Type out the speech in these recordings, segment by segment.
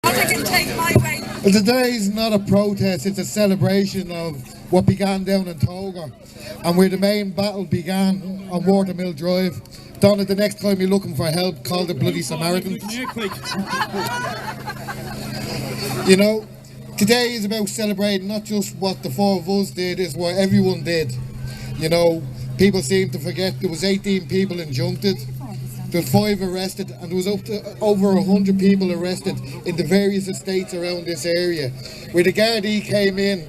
Well, today is not a protest, it's a celebration of what began down in Toga and where the main battle began on Watermill Drive. Donna, the next time you're looking for help, call the Bloody Samaritans. You know, today is about celebrating not just what the four of us did, it's what everyone did. You know, people seem to forget there was 18 people injuncted. There were 5 arrested, and there was up to over 100 people arrested in the various estates around this area, where the Gardaí came in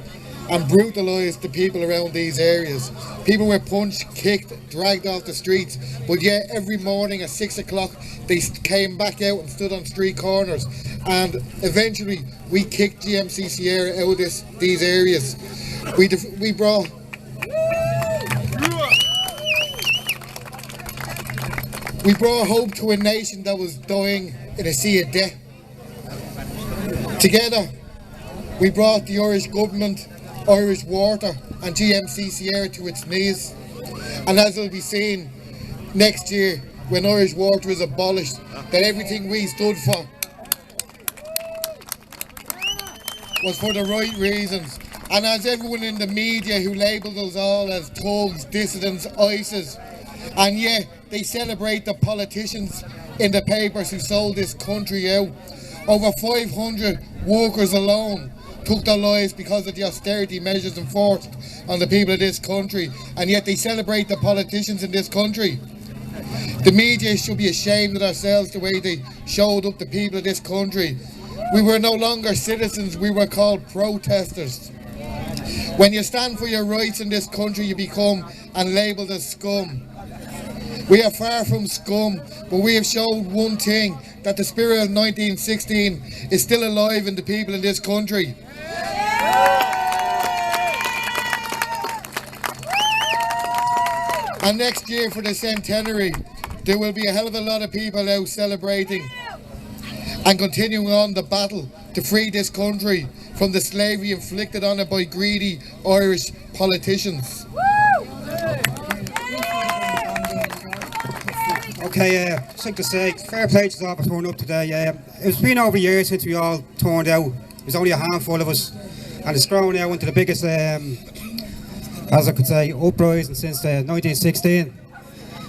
and brutalised the people around these areas. People were punched, kicked, dragged off the streets, but yet every morning at 6 o'clock they came back out and stood on street corners, and eventually we kicked GMC Sierra out of these areas. We brought hope to a nation that was dying in a sea of death. Together, we brought the Irish government, Irish Water and GMC Sierra to its knees. And as will be seen next year, when Irish Water is abolished, that everything we stood for was for the right reasons. And as everyone in the media who labelled us all as thugs, dissidents, ISIS, and yet they celebrate the politicians in the papers who sold this country out. Over 500 workers alone took their lives because of the austerity measures enforced on the people of this country, and yet they celebrate the politicians in this country. The media should be ashamed of themselves the way they showed up the people of this country. We were no longer citizens, we were called protesters. When you stand for your rights in this country, you become and labelled as scum. We are far from scum, but we have shown one thing, that the spirit of 1916 is still alive in the people in this country. And next year for the centenary, there will be a hell of a lot of people out celebrating and continuing on the battle to free this country from the slavery inflicted on it by greedy Irish politicians. Okay, I'd like to say, fair play to all for turning up today. It's been over years since we all turned out. There's only a handful of us, and it's grown now into the biggest, as I could say, uprising since 1916.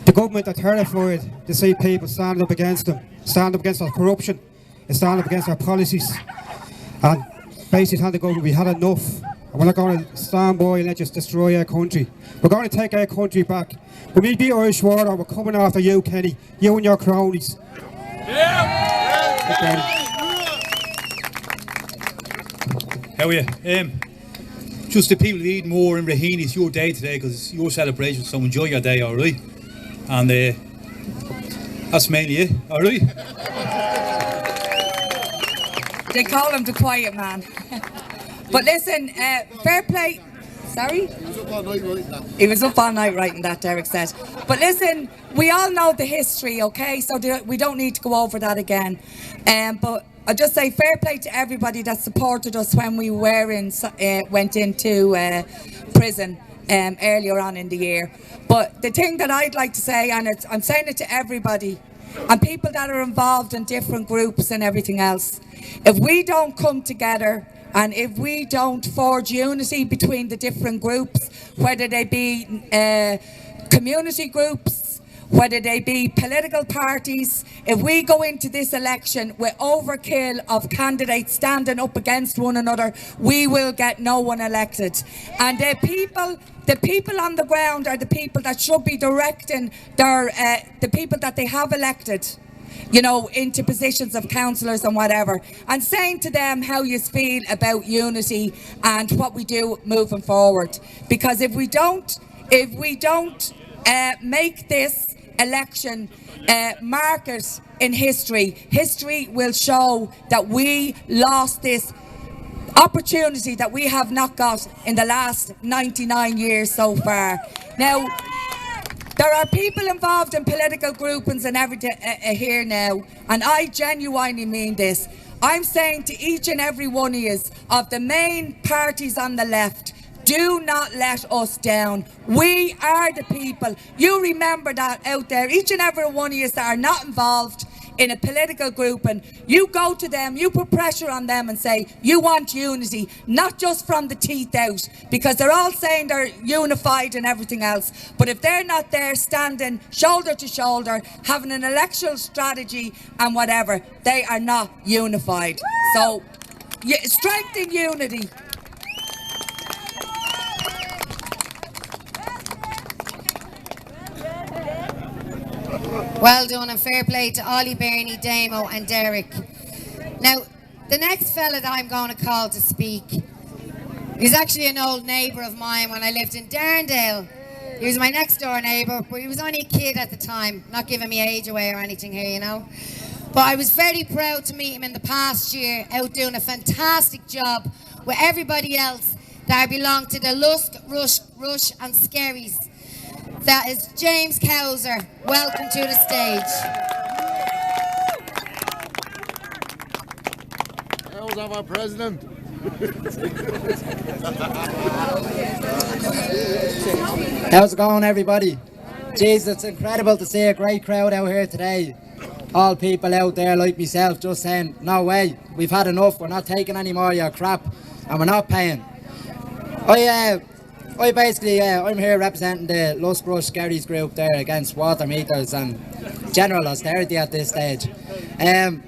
The government are terrified to see people stand up against them, stand up against our corruption, and stand up against our policies. And basically tell the government we had enough. And we're not going to stand by and let just destroy our country. We're going to take our country back. When we beat Irish Water, we're coming after you, Kenny. You and your cronies. How are you? Just the people of Edenmore and Raheny, it's your day today because it's your celebration, so enjoy your day, alright? And that's mainly it, alright? They call him the quiet man. But listen, fair play. Sorry? He was up all night writing that. He was up all night writing that, Derek said. But listen, we all know the history, okay? So we don't need to go over that again. But I'll just say fair play to everybody that supported us when we were went into prison earlier on in the year. But the thing that I'd like to say, and I'm saying it to everybody, and people that are involved in different groups and everything else, if we don't come together and if we don't forge unity between the different groups, whether they be community groups, whether they be political parties, if we go into this election with overkill of candidates standing up against one another, we will get no one elected. And the people on the ground are the people that should be directing the people that they have elected, you know, into positions of councillors and whatever, and saying to them how you feel about unity and what we do moving forward. Because if we don't make this election markers in history will show that we lost this opportunity that we have not got in the last 99 years so far. Now, there are people involved in political groupings and everything here now, and I genuinely mean this. I'm saying to each and every one of you, of the main parties on the left, do not let us down. We are the people. You remember that out there. Each and every one of you that are not involved in a political group, and you go to them, you put pressure on them and say you want unity, not just from the teeth out, because they're all saying they're unified and everything else, but if they're not there standing shoulder to shoulder, having an electoral strategy and whatever, they are not unified. So strength in unity. Well done, and fair play to Ollie, Bernie, Damo and Derek. Now, the next fella that I'm going to call to speak is actually an old neighbour of mine when I lived in Darndale. He was my next door neighbour, but he was only a kid at the time, not giving me age away or anything here, you know. But I was very proud to meet him in the past year, out doing a fantastic job with everybody else that belonged to the Lusk, Rush and Skerries. That is James Cowser. Welcome to the stage. How's our president? How's it going, everybody? Jeez, it's incredible to see a great crowd out here today. All people out there like myself just saying, no way, we've had enough, we're not taking any more of your crap, and we're not paying. I'm here representing the Lusk Rush Skerries group there against water meters and general austerity at this stage. I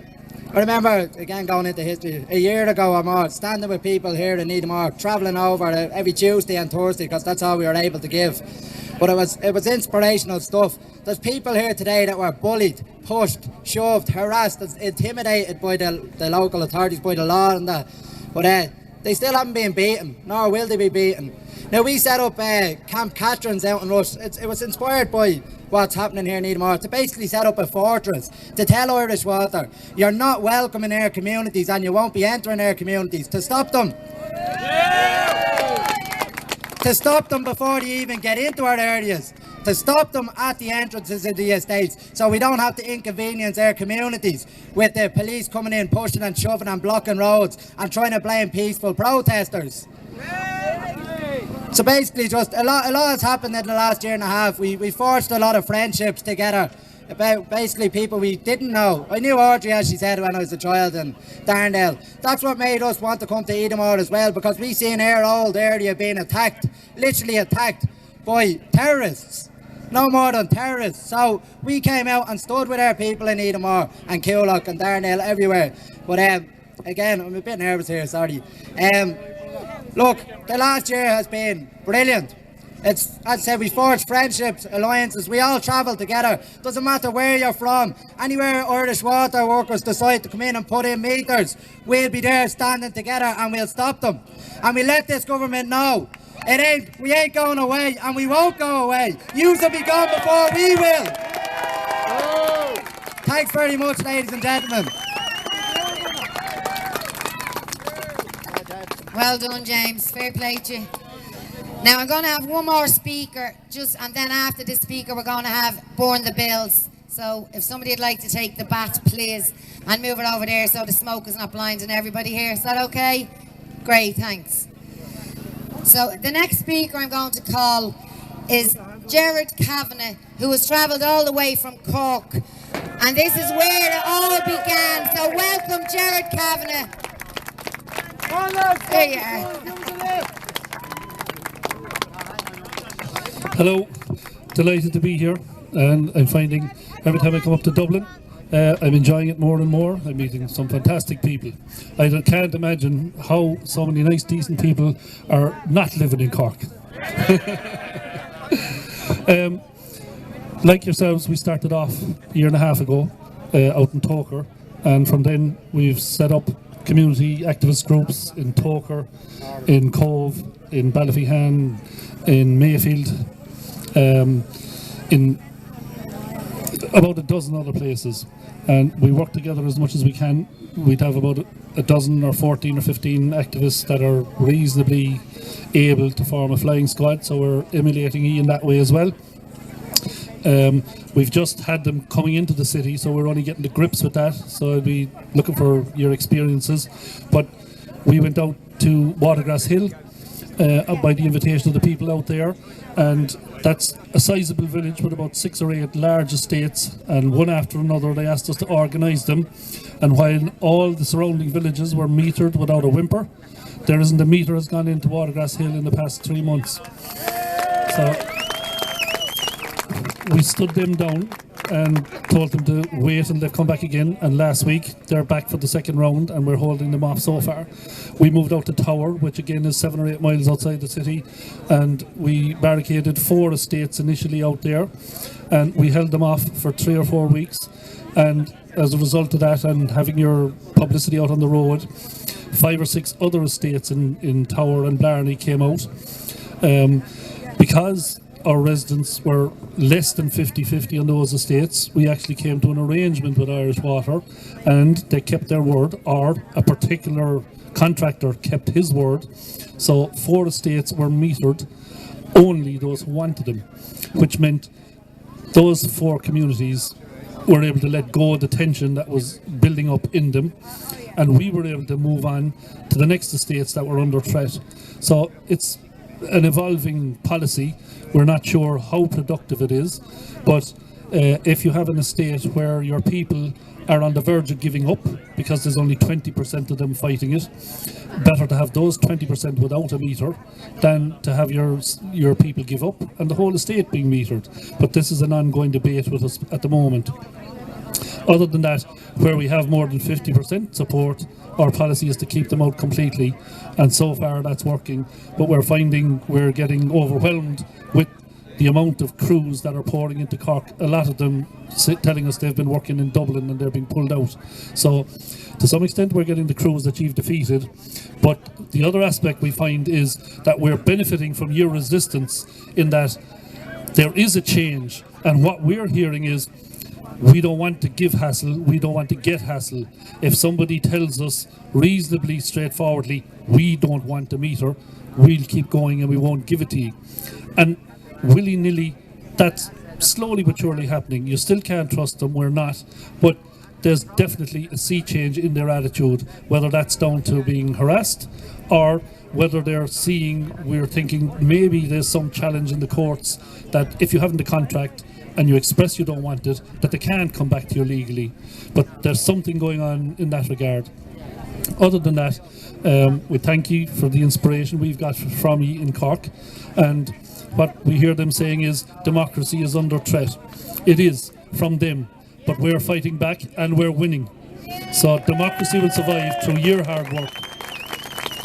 remember, again going into history, a year ago or more, standing with people here in Edenmore, travelling over every Tuesday and Thursday because that's all we were able to give. But it was inspirational stuff. There's people here today that were bullied, pushed, shoved, harassed, intimidated by the local authorities, by the law and that. But they still haven't been beaten, nor will they be beaten. Now, we set up Camp Catherine's out in Rush. It was inspired by what's happening here in Edenmore, to basically set up a fortress, to tell Irish Water, you're not welcome in our communities and you won't be entering our communities, to stop them. To stop them before they even get into our areas, to stop them at the entrances of the estates, so we don't have to inconvenience our communities with the police coming in, pushing and shoving and blocking roads and trying to blame peaceful protesters. So basically, just a lot has happened in the last year and a half. We forged a lot of friendships together about basically people we didn't know. I knew Audrey, as she said, when I was a child in Darndale. That's what made us want to come to Edenmore as well, because we seen our old area being attacked, literally attacked by terrorists. No more than terrorists. So we came out and stood with our people in Edenmore and Coolock and Darndale, everywhere. But again, I'm a bit nervous here, sorry. Look, the last year has been brilliant. As I said, we forged friendships, alliances, we all travel together. Doesn't matter where you're from, anywhere Irish water workers decide to come in and put in meters, we'll be there standing together and we'll stop them. And we let this government know, we ain't going away and we won't go away. Yous will be gone before we will. Thanks very much, ladies and gentlemen. Well done, James. Fair play to you. Now I'm going to have one more speaker, and then after this speaker we're going to have Burn the Bills. So if somebody would like to take the bat, please, and move it over there so the smoke is not blinding everybody here. Is that okay? Great, thanks. So the next speaker I'm going to call is Jared Kavanagh, who has travelled all the way from Cork. And this is where it all began. So welcome, Jared Kavanagh. There you are. Hello, delighted to be here, and I'm finding every time I come up to Dublin, I'm enjoying it more and more. I'm meeting some fantastic people. I can't imagine how so many nice, decent people are not living in Cork. Like yourselves, we started off a year and a half ago out in Toker, and from then we've set up community activist groups in Toker, in Cove, in Ballyfihan, in Mayfield, in about a dozen other places, and we work together as much as we can. We'd have about a dozen or 14 or 15 activists that are reasonably able to form a flying squad, so we're emulating in that way as well. We've just had them coming into the city, so we're only getting to grips with that, so I'll be looking for your experiences. But we went out to Watergrass Hill by the invitation of the people out there, and that's a sizable village with about 6 or 8 large estates, and one after another they asked us to organise them. And while all the surrounding villages were metered without a whimper, there isn't a meter has gone into Watergrass Hill in the past 3 months. So we stood them down and told them to wait and they'll come back again, and last week they're back for the second round and we're holding them off so far. We moved out to Tower, which again is 7 or 8 miles outside the city, and we barricaded 4 estates initially out there, and we held them off for 3 or 4 weeks. And as a result of that, and having your publicity out on the road, 5 or 6 other estates in Tower and Blarney came out. Because our residents were less than 50-50 on those estates, we actually came to an arrangement with Irish Water, and they kept their word, or a particular contractor kept his word. So 4 estates were metered, only those who wanted them, which meant those 4 communities were able to let go of the tension that was building up in them, and we were able to move on to the next estates that were under threat. So it's an evolving policy. We're not sure how productive it is, but if you have an estate where your people are on the verge of giving up because there's only 20% of them fighting it, better to have those 20% without a meter than to have your people give up and the whole estate being metered. But this is an ongoing debate with us at the moment. Other than that, where we have more than 50% support, our policy is to keep them out completely, and so far that's working. But we're finding we're getting overwhelmed with the amount of crews that are pouring into Cork. A lot of them telling us they've been working in Dublin and they're being pulled out. So to some extent we're getting the crews that you've defeated, but the other aspect we find is that we're benefiting from your resistance, in that there is a change, and what we're hearing is we don't want to give hassle, we don't want to get hassle. If somebody tells us reasonably straightforwardly, we don't want a meter, we'll keep going and we won't give it to you. And willy-nilly, that's slowly but surely happening. You still can't trust them, we're not, but there's definitely a sea change in their attitude, whether that's down to being harassed or whether they're seeing, we're thinking maybe there's some challenge in the courts that if you haven't a contract and you express you don't want it, that they can't come back to you legally. But there's something going on in that regard. Other than that, we thank you for the inspiration we've got from you in Cork, and what we hear them saying is democracy is under threat. It is from them, but we're fighting back and we're winning. So democracy will survive through your hard work.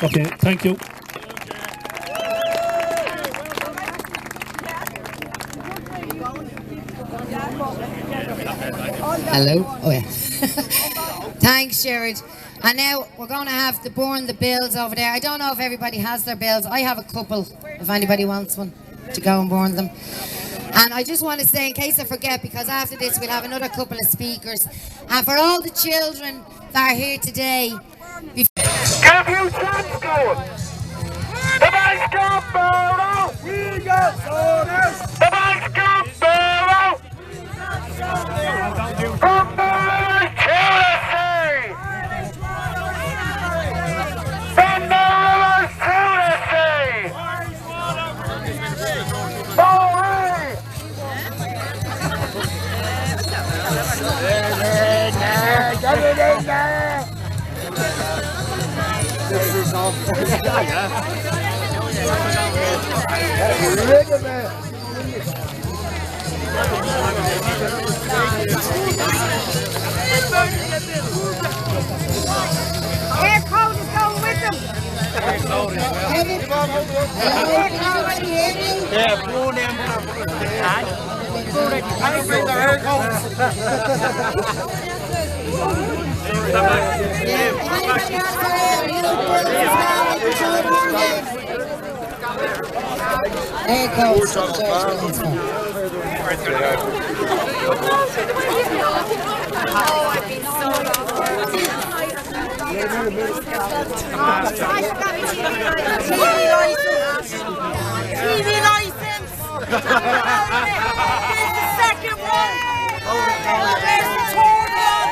Okay, thank you. Hello. Oh yeah. Thanks, Sherrod. And now we're going to have to burn the bills over there. I don't know if everybody has their bills. I have a couple, if anybody wants one, to go and burn them. And I just want to say, in case I forget, because after this we'll have another couple of speakers. And for all the children that are here today, give you some good. The man's got Barrow. We got orders. The man's got Barrow. From Barrow to the sea. From Barrow to the sea. Forward. Get it in there. This is all for the guy, rid of it. Air code is going with them. Air code as well. Air code, hear me? Yeah, blow them. I don't bring the air codes. Air codes. TV license. Here's the second one. There's the third one.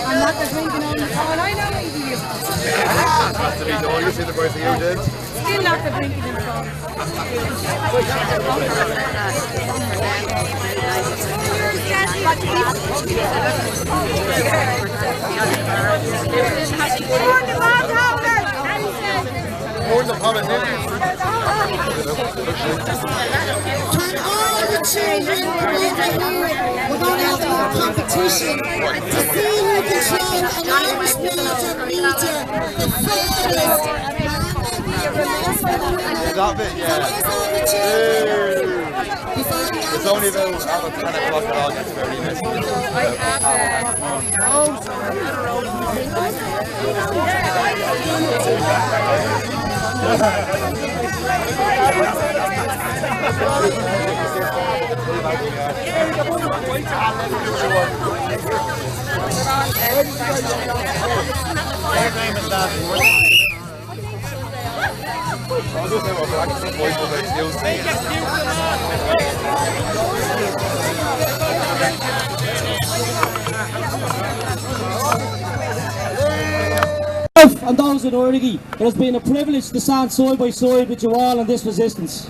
I'm not the drinking on the phone. I know what you use. Has to be done. You see the first thing you did. Still not the drinking in phone. More than politicians. Can all the children we're going to have a competition to see who can show an Irish military media the farthest. That bit, yeah. It's only about 10 o'clock and I'll get to very messy. And those in Origi, it has been a privilege to stand side by side with you all in this resistance.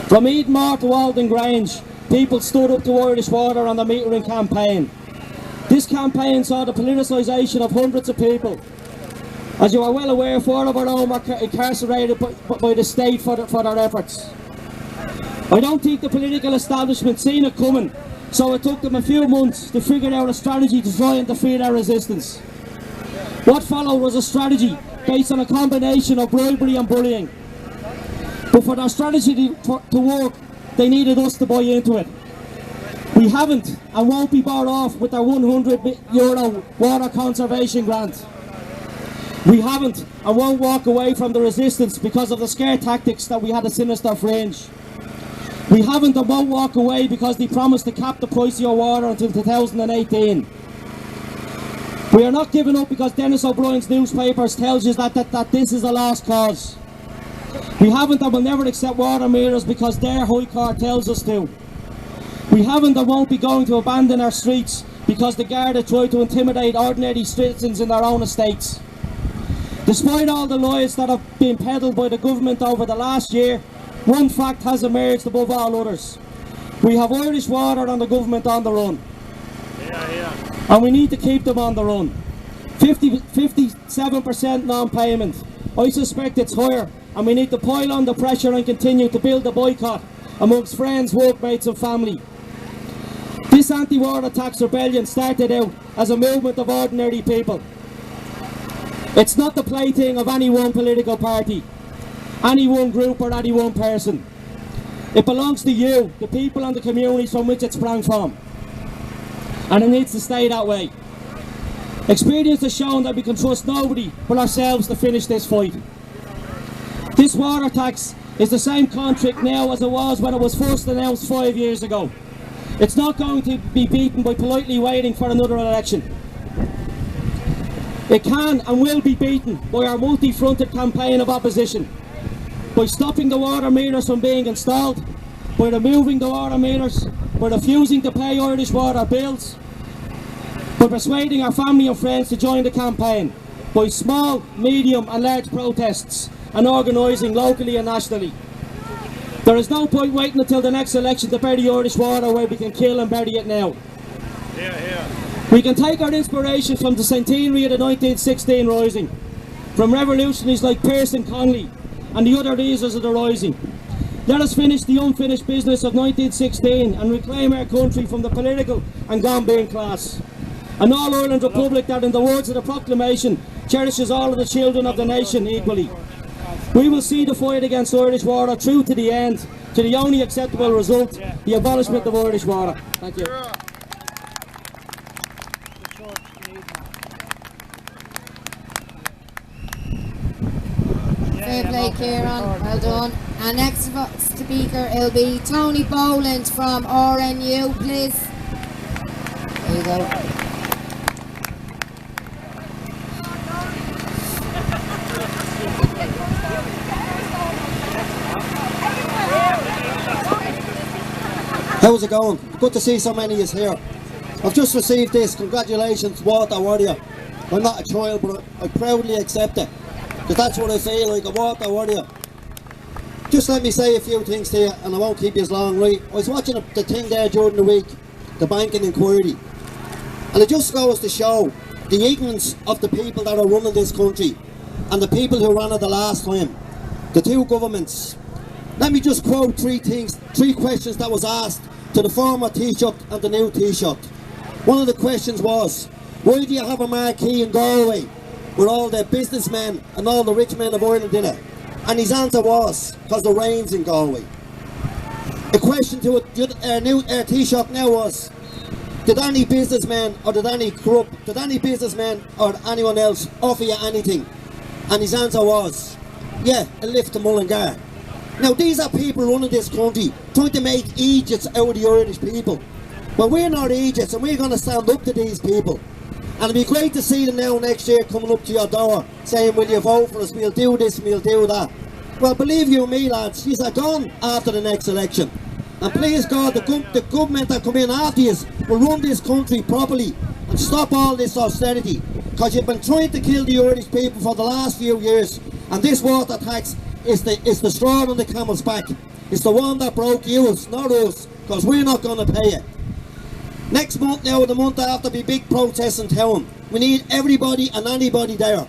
From Edenmore to Alden Grange, people stood up to Irish Water on the metering campaign. This campaign saw the politicisation of hundreds of people. As you are well aware, 4 of our own were incarcerated by the state for their efforts. I don't think the political establishment seen it coming, so it took them a few months to figure out a strategy to try and defeat our resistance. What followed was a strategy based on a combination of bribery and bullying. But for their strategy to work, they needed us to buy into it. We haven't and won't be bought off with our €100 water conservation grant. We haven't and won't walk away from the resistance because of the scare tactics that we had a sinister fringe. We haven't and won't walk away because they promised to cap the price of your water until 2018. We are not giving up because Dennis O'Brien's newspapers tells us that this is a lost cause. We haven't and will never accept water meters because their High Court tells us to. We haven't and won't be going to abandon our streets because the Garda tried to intimidate ordinary citizens in their own estates. Despite all the lies that have been peddled by the government over the last year, one fact has emerged above all others. We have Irish Water and the government on the run. And we need to keep them on the run. 57% non-payment. I suspect it's higher, and we need to pile on the pressure and continue to build a boycott amongst friends, workmates and family. This anti-water tax rebellion started out as a movement of ordinary people. It's not the plaything of any one political party, any one group or any one person. It belongs to you, the people and the communities from which it sprang from. And it needs to stay that way. Experience has shown that we can trust nobody but ourselves to finish this fight. This water tax is the same contract now as it was when it was first announced 5 years ago. It's not going to be beaten by politely waiting for another election. It can and will be beaten by our multi-fronted campaign of opposition, by stopping the water meters from being installed, by removing the water meters, by refusing to pay Irish Water bills, by persuading our family and friends to join the campaign, by small, medium and large protests and organising locally and nationally. There is no point waiting until the next election to bury Irish Water where we can kill and bury it now. We can take our inspiration from the centenary of the 1916 Rising, from revolutionaries like Pearson Conley and the other leaders of the Rising. Let us finish the unfinished business of 1916 and reclaim our country from the political and gone-being class. An all-Ireland Republic that, in the words of the proclamation, cherishes all of the children of the nation equally. We will see the fight against Irish Water through to the end, to the only acceptable result, the abolishment of Irish Water. Thank you. Fair play, Kieran. Well done. And next speaker will be Tony Boland from RNU, please. There you go. How's it going? Good to see so many of us here. I've just received this. Congratulations, water warrior. I'm not a child, but I proudly accept it. Because that's what I feel like, a water warrior. Just let me say a few things to you, and I won't keep you as long, right? I was watching the thing there during the week, the banking inquiry. And it just goes to show the ignorance of the people that are running this country and the people who ran it the last time. The two governments. Let me just quote three questions that was asked to the former Taoiseach and the new Taoiseach. One of the questions was, why do you have a marquee in Galway with all the businessmen and all the rich men of Ireland in it? And his answer was, because the rain's in Galway. The question to our new Taoiseach now was, did any businessman or did any businessman or anyone else offer you anything? And his answer was, yeah, a lift to Mullingar. Now these are people running this country, trying to make Egypts out of the Irish people. But we're not Egypts, and we're going to stand up to these people. And it'll be great to see them now next year coming up to your door, saying, will you vote for us, we'll do this, we'll do that. Well, believe you me, lads, these are gone after the next election. And please God, the government that come in after you will run this country properly and stop all this austerity. Because you've been trying to kill the Irish people for the last few years, and this water tax is the straw on the camel's back. It's the one that broke you, not us, because we're not going to pay it. Next month now, the month after, be big protests in town. We need everybody and anybody there.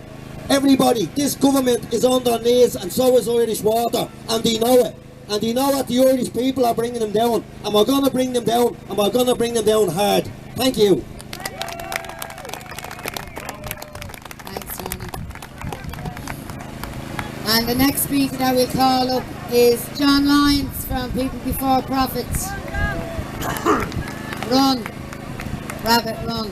Everybody. This government is on their knees, and so is Irish Water, and they know it. And they know that the Irish people are bringing them down, and we're going to bring them down, and we're going to bring them down hard. Thank you. Thanks, Tony. And the next speaker that we'll call up is John Lyons from People Before Profits. Run, rabbit, run.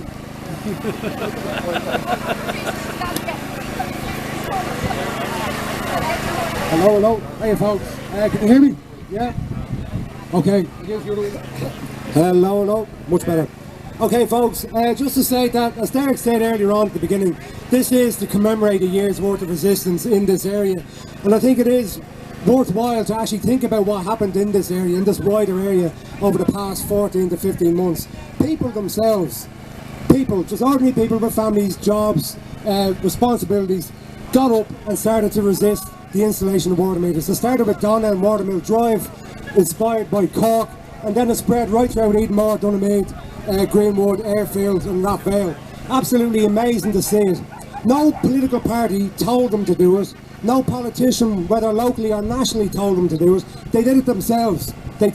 Hello. Hey folks. Can you hear me? Yeah? Okay. Hello. Much better. Okay folks, just to say that, as Derek said earlier on at the beginning, this is to commemorate a year's worth of resistance in this area. And I think it is worthwhile to actually think about what happened in this area, in this wider area, over the past 14 to 15 months. People themselves, just ordinary people with families, jobs, responsibilities, got up and started to resist the installation of water meters. It started with Donna and Watermill Drive, inspired by Cork, and then it spread right throughout Edenmore, Donaghmede, Greenwood, Airfield and Rathvale. Absolutely amazing to see it. No political party told them to do it. No politician, whether locally or nationally, told them to do it. They did it themselves. And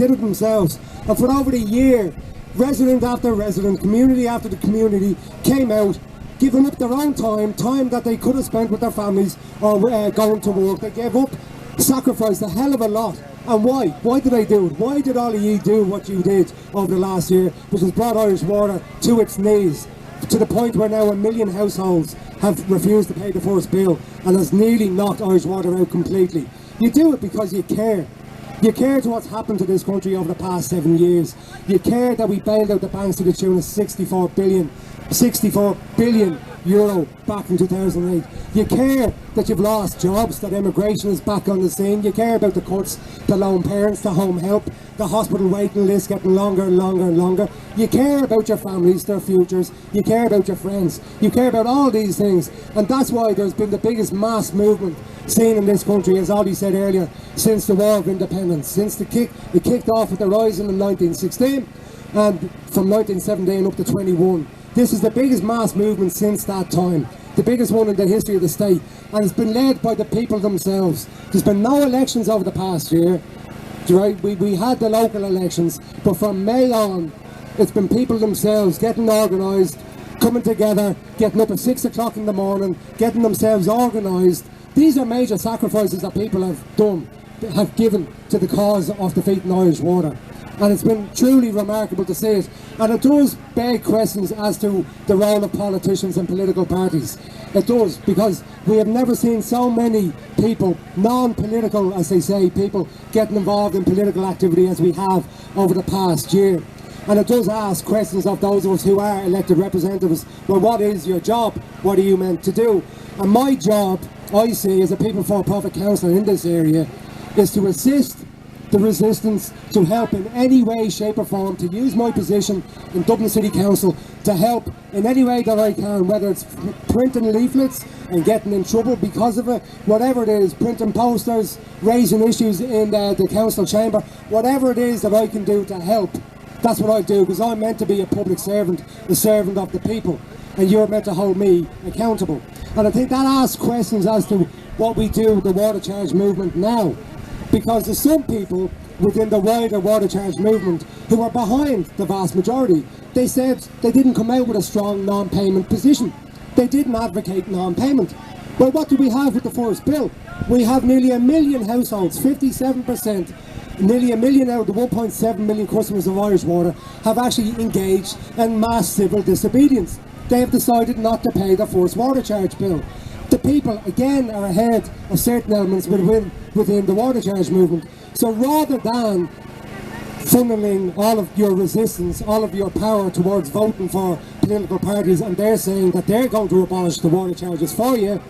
for over a year, resident after resident, community after the community came out, giving up their own time that they could have spent with their families or going to work. They gave up, sacrificed a hell of a lot. And why? Why did they do it? Why did all of you do what you did over the last year, which has brought Irish Water to its knees, to the point where now 1 million households have refused to pay the first bill and has nearly knocked Irish Water out completely? You do it because you care. You care to what's happened to this country over the past 7 years. You care that we bailed out the banks to the tune of 64 billion euro back in 2008. You care that you've lost jobs, that immigration is back on the scene. You care about the cuts to lone parents, to home help, the hospital waiting list getting longer and longer and longer. You care about your families, their futures. You care about your friends. You care about all these things. And that's why there's been the biggest mass movement seen in this country, as Ollie said earlier, since the War of Independence. Since it kicked off with the Rising in 1916, and from 1917 up to 21. This is the biggest mass movement since that time, the biggest one in the history of the state, and it's been led by the people themselves. There's been no elections over the past year, right? We had the local elections, but from May on, it's been people themselves getting organised, coming together, getting up at 6 o'clock in the morning, getting themselves organised. These are major sacrifices that people have given to the cause of defeating Irish Water. And it's been truly remarkable to see it. And it does beg questions as to the role of politicians and political parties. It does, because we have never seen so many people, non-political, as they say, people getting involved in political activity as we have over the past year. And it does ask questions of those of us who are elected representatives. Well, what is your job? What are you meant to do? And my job, I see, as a People for Profit councillor in this area, is to assist the resistance, to help in any way, shape or form, to use my position in Dublin City Council to help in any way that I can, whether it's printing leaflets and getting in trouble because of it, whatever it is, printing posters, raising issues in the council chamber, whatever it is that I can do to help. That's what I do, because I'm meant to be a public servant, the servant of the people, and you're meant to hold me accountable. And I think that asks questions as to what we do with the water charge movement now, because there's some people within the wider water charge movement who are behind the vast majority. They said they didn't come out with a strong non-payment position. They didn't advocate non-payment. Well, what do we have with the first bill? We have nearly 1 million households, 57%, nearly 1 million out of the 1.7 million customers of Irish Water have actually engaged in mass civil disobedience. They have decided not to pay their first water charge bill. The people, again, are ahead of certain elements within the water charge movement. So rather than funneling all of your resistance, all of your power towards voting for political parties, and they're saying that they're going to abolish the water charges for you,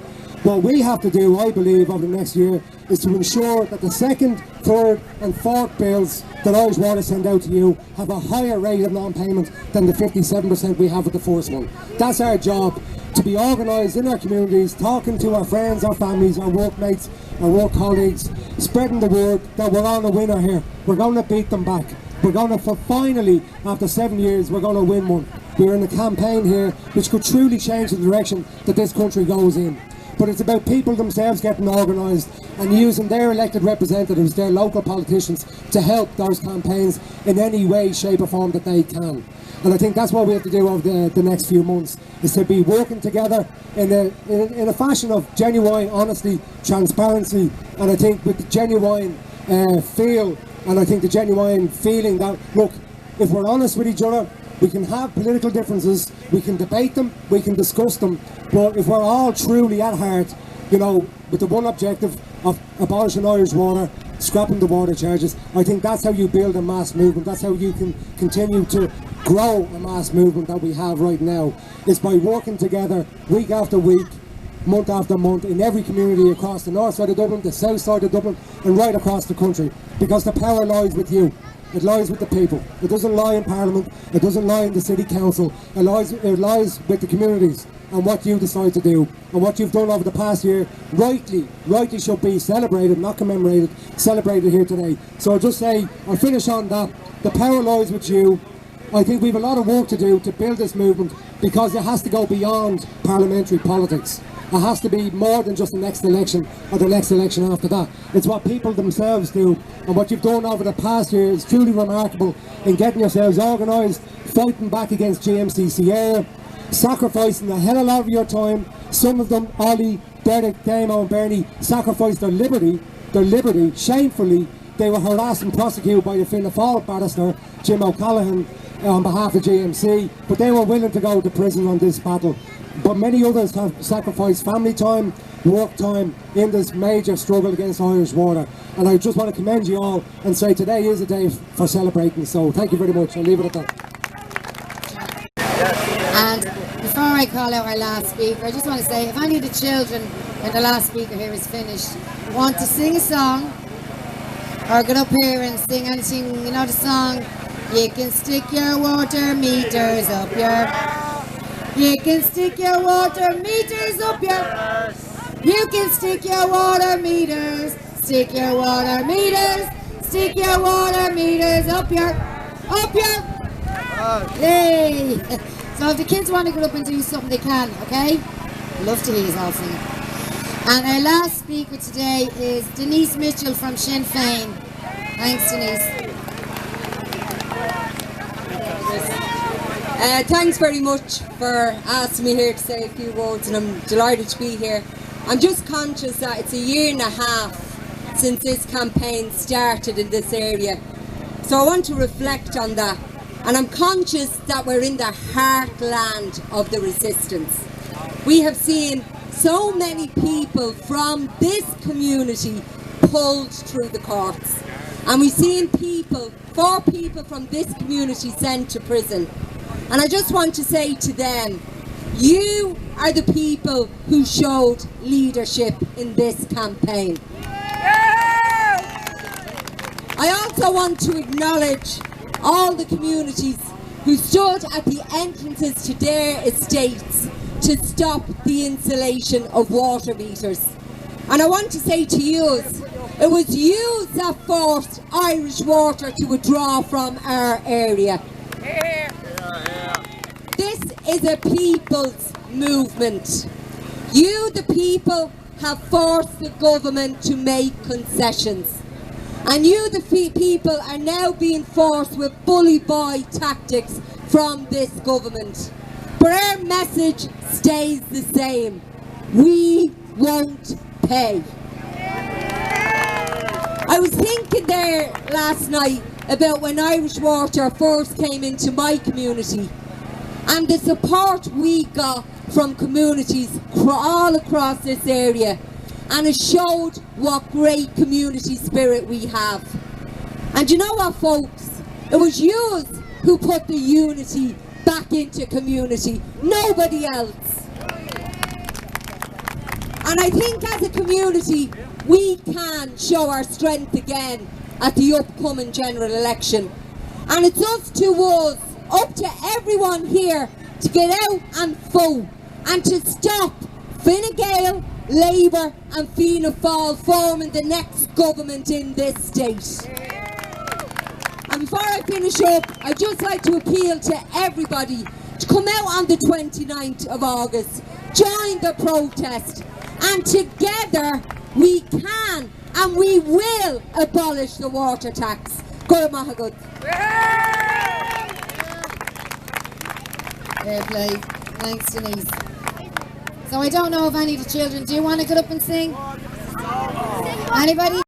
what we have to do, I believe, over the next year is to ensure that the second, third and fourth bills that Irish Water send out to you have a higher rate of non-payment than the 57% we have with the first one. That's our job, to be organised in our communities, talking to our friends, our families, our workmates, our work colleagues, spreading the word that we're on a winner here. We're going to beat them back. We're going to, finally, after 7 years, we're going to win one. We're in a campaign here which could truly change the direction that this country goes in. But it's about people themselves getting organised and using their elected representatives, their local politicians, to help those campaigns in any way, shape or form that they can. And I think that's what we have to do over the next few months, is to be working together in a fashion of genuine honesty, transparency, and I think with the genuine feel, and I think the genuine feeling that, look, if we're honest with each other, we can have political differences, we can debate them, we can discuss them, but if we're all truly at heart, you know, with the one objective of abolishing Irish Water, scrapping the water charges, I think that's how you build a mass movement. That's how you can continue to grow a mass movement that we have right now. It's by working together week after week, month after month, in every community across the north side of Dublin, the south side of Dublin, and right across the country, because the power lies with you. It lies with the people. It doesn't lie in Parliament, it doesn't lie in the City Council, it lies with the communities and what you decide to do. And what you've done over the past year rightly should be celebrated, not commemorated, celebrated here today. So I'll just say, I'll finish on that, the power lies with you. I think we have a lot of work to do to build this movement, because it has to go beyond parliamentary politics. It has to be more than just the next election or the next election after that. It's what people themselves do, and what you've done over the past year is truly remarkable in getting yourselves organised, fighting back against GMCCA, sacrificing a hell of a lot of your time. Some of them, Ollie, Derek, Damo and Bernie, sacrificed their liberty, shamefully. They were harassed and prosecuted by the Fianna Fáil barrister, Jim O'Callaghan, on behalf of GMC, but they were willing to go to prison on this battle. But many others have sacrificed family time, work time in this major struggle against Irish Water. And I just want to commend you all and say today is a day for celebrating. So thank you very much. I'll leave it at that. And before I call out our last speaker, I just want to say, if any of the children, when the last speaker here is finished, want to sing a song, or get up here and sing anything, you know the song, you can stick your water meters up your... You can stick your water meters up your... You can stick your water meters, stick your water meters, stick your water meters up your... Yay! So if the kids want to get up and do something, they can, okay? Love to hear you all sing. And our last speaker today is Denise Mitchell from Sinn Féin. Thanks, Denise. Thanks very much for asking me here to say a few words, and I'm delighted to be here. I'm just conscious that it's 1.5 years since this campaign started in this area. So I want to reflect on that. And I'm conscious that we're in the heartland of the resistance. We have seen so many people from this community pulled through the courts. And we've seen 4 people from this community sent to prison. And I just want to say to them, you are the people who showed leadership in this campaign. I also want to acknowledge all the communities who stood at the entrances to their estates to stop the installation of water meters. And I want to say to you, it was you that forced Irish Water to withdraw from our area. This is a people's movement. You, the people, have forced the government to make concessions. And you, the people, are now being forced with bully boy tactics from this government. But our message stays the same. We won't pay. I was thinking there last night about when Irish Water first came into my community and the support we got from communities all across this area, and it showed what great community spirit we have. And you know what, folks? It was you who put the unity back into community, nobody else. And I think as a community we can show our strength again at the upcoming general election. And it's up to everyone here to get out and vote and to stop Fine Gael, Labour and Fianna Fáil forming the next government in this state. And before I finish up, I'd just like to appeal to everybody to come out on the 29th of August, join the protest, and together we can and we will abolish the water tax. Go Mahagud. Fair play. Thanks, Denise. So I don't know if any of the children do want to get up and sing. Anybody?